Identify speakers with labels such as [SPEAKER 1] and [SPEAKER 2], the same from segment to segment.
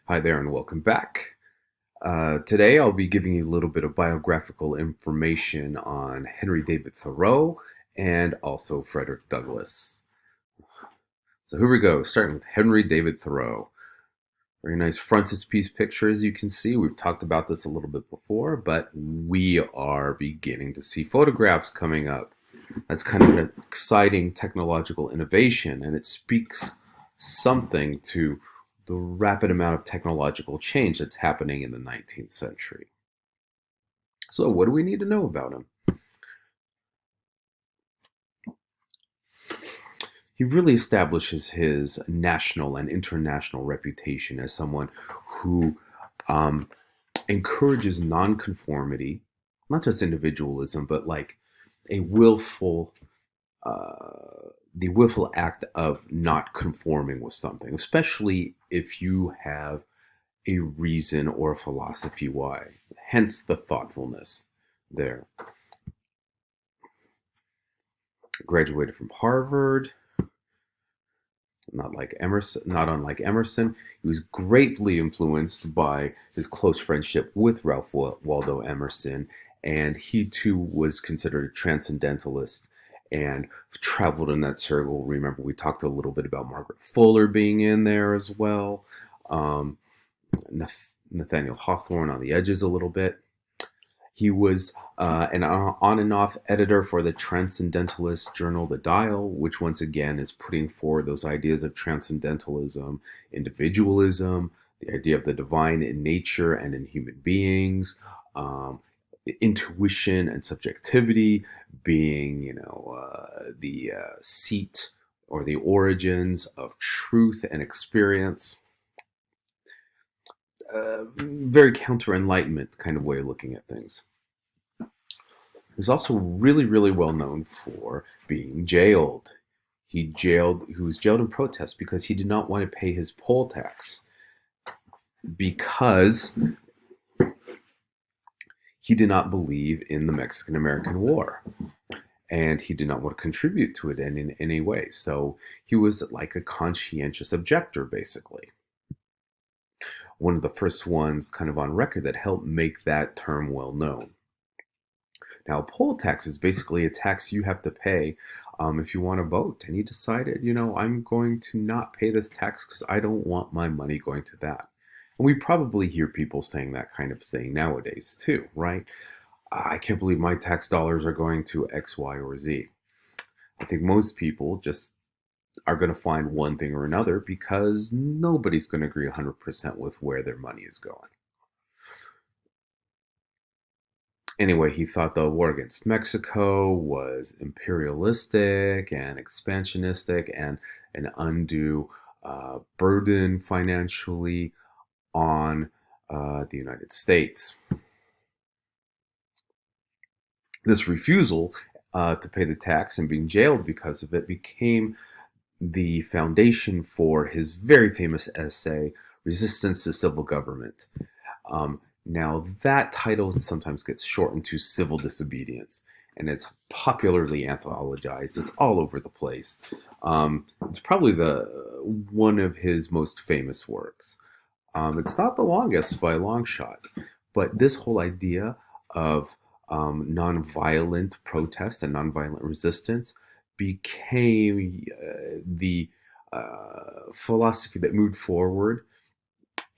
[SPEAKER 1] Hi there and welcome back. Today I'll be giving you a little bit of biographical information on Henry David Thoreau and also Frederick Douglass. So here we go, starting with Henry David Thoreau. Very nice frontispiece picture, as you can see. We've talked about this a little bit before, but we are beginning to see photographs coming up. That's kind of an exciting technological innovation, and it speaks something to the rapid amount of technological change that's happening in the 19th century. So, what do we need to know about him? He really establishes his national and international reputation as someone who um, encourages nonconformity, not just individualism, but like a willful the willful act of not conforming with something, especially if you have a reason or a philosophy why. Hence the thoughtfulness there. Graduated from Harvard, not unlike Emerson. He was greatly influenced by his close friendship with Ralph Waldo Emerson, and he too was considered a transcendentalist and traveled in that circle. Remember, we talked a little bit about Margaret Fuller being in there as well. Um, Nathaniel Hawthorne on the edges a little bit. He was an on and off editor for the Transcendentalist journal The Dial, which once again is putting forward those ideas of transcendentalism, individualism, the idea of the divine in nature and in human beings, intuition and subjectivity being, the seat or the origins of truth and experience. Very counter Enlightenment kind of way of looking at things. He's also really, really well known for being jailed. He was jailed in protest because he did not want to pay his poll tax because he did not believe in the Mexican-American War and he did not want to contribute to it in any way. So he was like a conscientious objector, basically. One of the first ones kind of on record that helped make that term well known. Now, a poll tax is basically a tax you have to pay if you want to vote. And he decided, I'm going to not pay this tax because I don't want my money going to that. And we probably hear people saying that kind of thing nowadays too, right? I can't believe my tax dollars are going to X, Y, or Z. I think most people just are going to find one thing or another because nobody's going to agree 100% with where their money is going. Anyway, he thought the war against Mexico was imperialistic and expansionistic and an undue burden financially on the United States. This refusal to pay the tax and being jailed because of it became the foundation for his very famous essay, Resistance to Civil Government. Now, that title sometimes gets shortened to Civil Disobedience, and it's popularly anthologized. It's all over the place. It's probably one of his most famous works. It's not the longest by a long shot, but this whole idea of nonviolent protest and nonviolent resistance became the philosophy that moved forward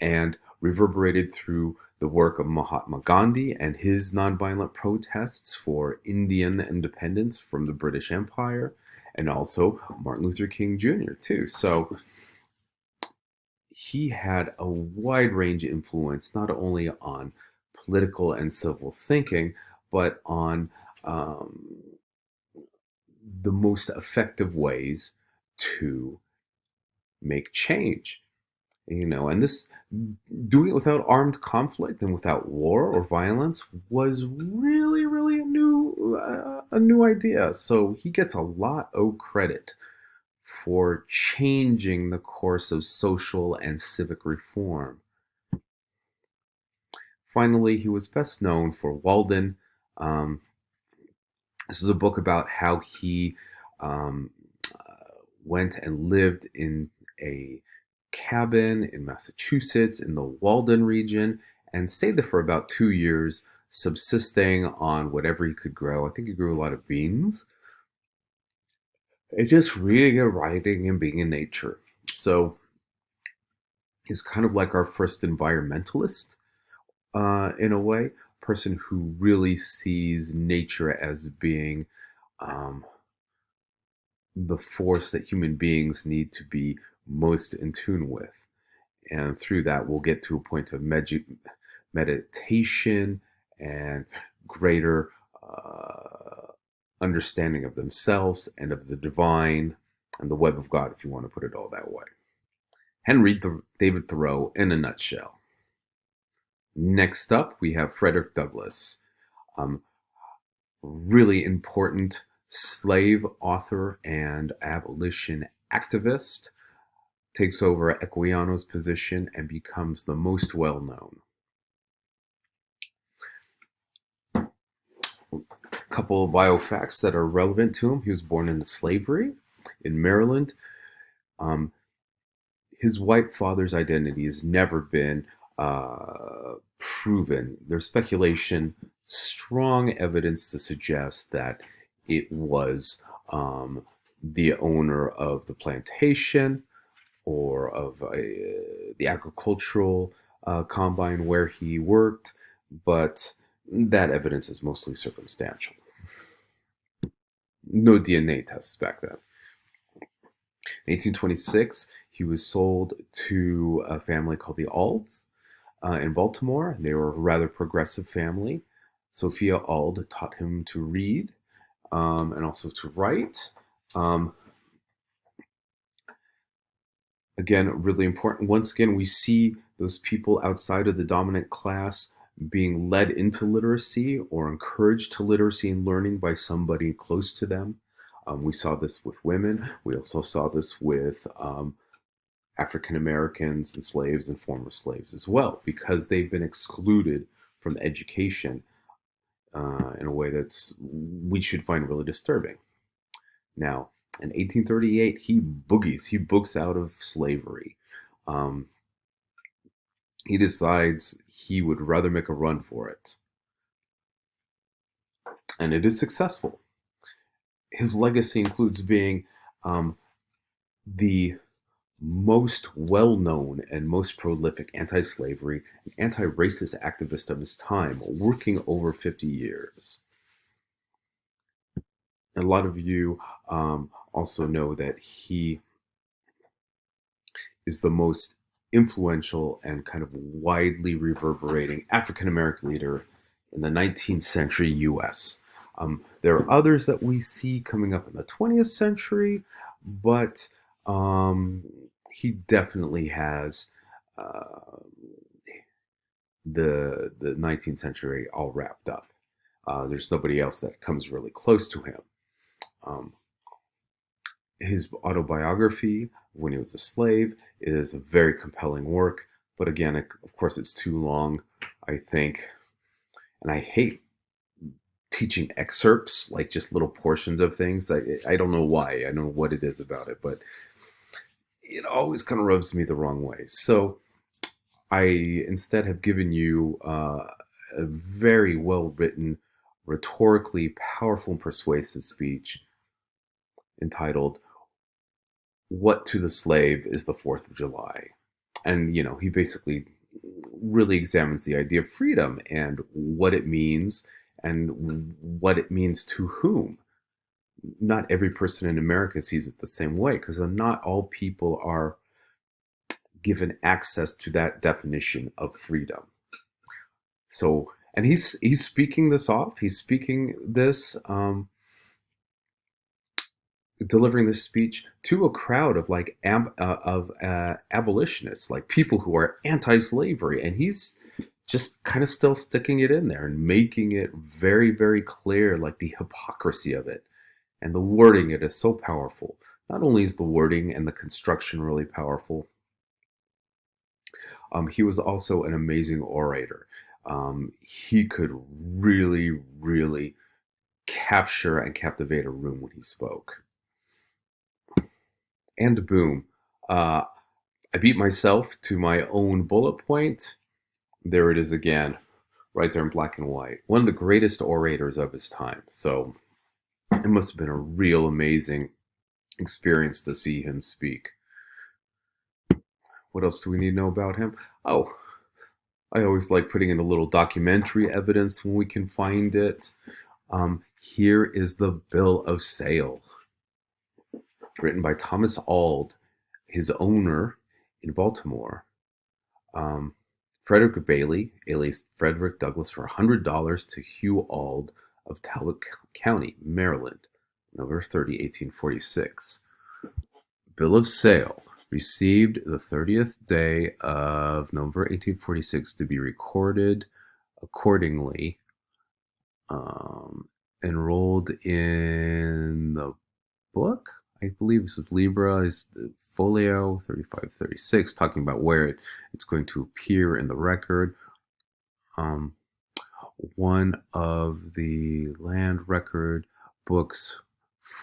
[SPEAKER 1] and reverberated through the work of Mahatma Gandhi and his nonviolent protests for Indian independence from the British Empire, and also Martin Luther King Jr. too. So he had a wide range of influence, not only on political and civil thinking, but on the most effective ways to make change. And this doing it without armed conflict and without war or violence was really, really a new idea. So he gets a lot of credit for changing the course of social and civic reform. Finally, he was best known for Walden. Um, this is a book about how he um, went and lived in a cabin in Massachusetts in the Walden region and stayed there for about 2 years, subsisting on whatever he could grow. I think he grew a lot of beans. And just reading and writing and being in nature. So he's kind of like our first environmentalist in a way, person who really sees nature as being um, the force that human beings need to be most in tune with. And through that, we'll get to a point of meditation and greater understanding of themselves and of the divine and the web of God, if you want to put it all that way. David Thoreau in a nutshell. Next up, we have Frederick Douglass, really important slave author and abolition activist, takes over Equiano's position and becomes the most well-known. A couple of biofacts that are relevant to him. He was born into slavery in Maryland. His white father's identity has never been proven. There's speculation, strong evidence to suggest that it was the owner of the plantation or of the agricultural combine where he worked, but that evidence is mostly circumstantial. No DNA tests back then. In 1826, he was sold to a family called the Aulds in Baltimore. They were a rather progressive family. Sophia Auld taught him to read and also to write. Again, really important. Once again, we see those people outside of the dominant class being led into literacy or encouraged to literacy and learning by somebody close to them. We saw this with women. We also saw this with African Americans and slaves and former slaves as well, because they've been excluded from education in a way we should find really disturbing. Now, in 1838, he books out of slavery. He decides he would rather make a run for it. And it is successful. His legacy includes being the most well-known and most prolific anti-slavery and anti-racist activist of his time, working over 50 years. A lot of you also know that he is the most influential and kind of widely reverberating African-American leader in the 19th century US. There are others that we see coming up in the 20th century, but he definitely has the 19th century all wrapped up. There's nobody else that comes really close to him. His autobiography, When He Was a Slave, is a very compelling work, but again, of course, it's too long, I think, and I hate teaching excerpts, like just little portions of things. I don't know why. I don't know what it is about it, but it always kind of rubs me the wrong way. So I instead have given you a very well-written, rhetorically powerful and persuasive speech entitled, What to the Slave is the 4th of July? And, he basically really examines the idea of freedom and what it means and what it means to whom. Not every person in America sees it the same way, because not all people are given access to that definition of freedom. So, and he's speaking this off. He's speaking this, delivering this speech to a crowd of abolitionists, like people who are anti-slavery, and he's just kind of still sticking it in there and making it very, very clear, like the hypocrisy of it. And the wording, it is so powerful. Not only is the wording and the construction really powerful, he was also an amazing orator. He could really, really capture and captivate a room when he spoke. And boom, I I beat myself to my own bullet point. There it is again, right there in black and white. One of the greatest orators of his time. So it must have been a real amazing experience to see him speak. What else do we need to know about him? Oh, I always like putting in a little documentary evidence when we can find it. Here is the Bill of Sale, written by Thomas Auld, his owner in Baltimore. Frederick Bailey, alias Frederick Douglass, for $100 to Hugh Auld of Talbot County, Maryland, November 30, 1846. Bill of Sale, received the 30th day of November 1846, to be recorded accordingly, enrolled in the book. I believe this is Libra, is folio 3536, talking about where it's going to appear in the record. One of the land record books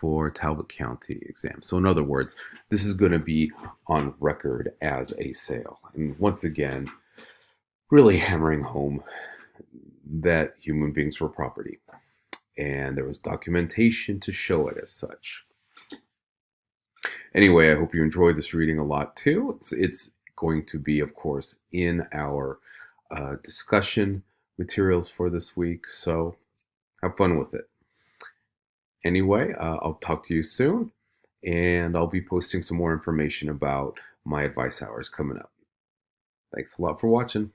[SPEAKER 1] for Talbot County exam. So in other words, this is going to be on record as a sale. And once again, really hammering home that human beings were property. And there was documentation to show it as such. Anyway, I hope you enjoyed this reading a lot too. It's going to be, of course, in our discussion materials for this week. So have fun with it. Anyway, I'll talk to you soon, and I'll be posting some more information about my advice hours coming up. Thanks a lot for watching.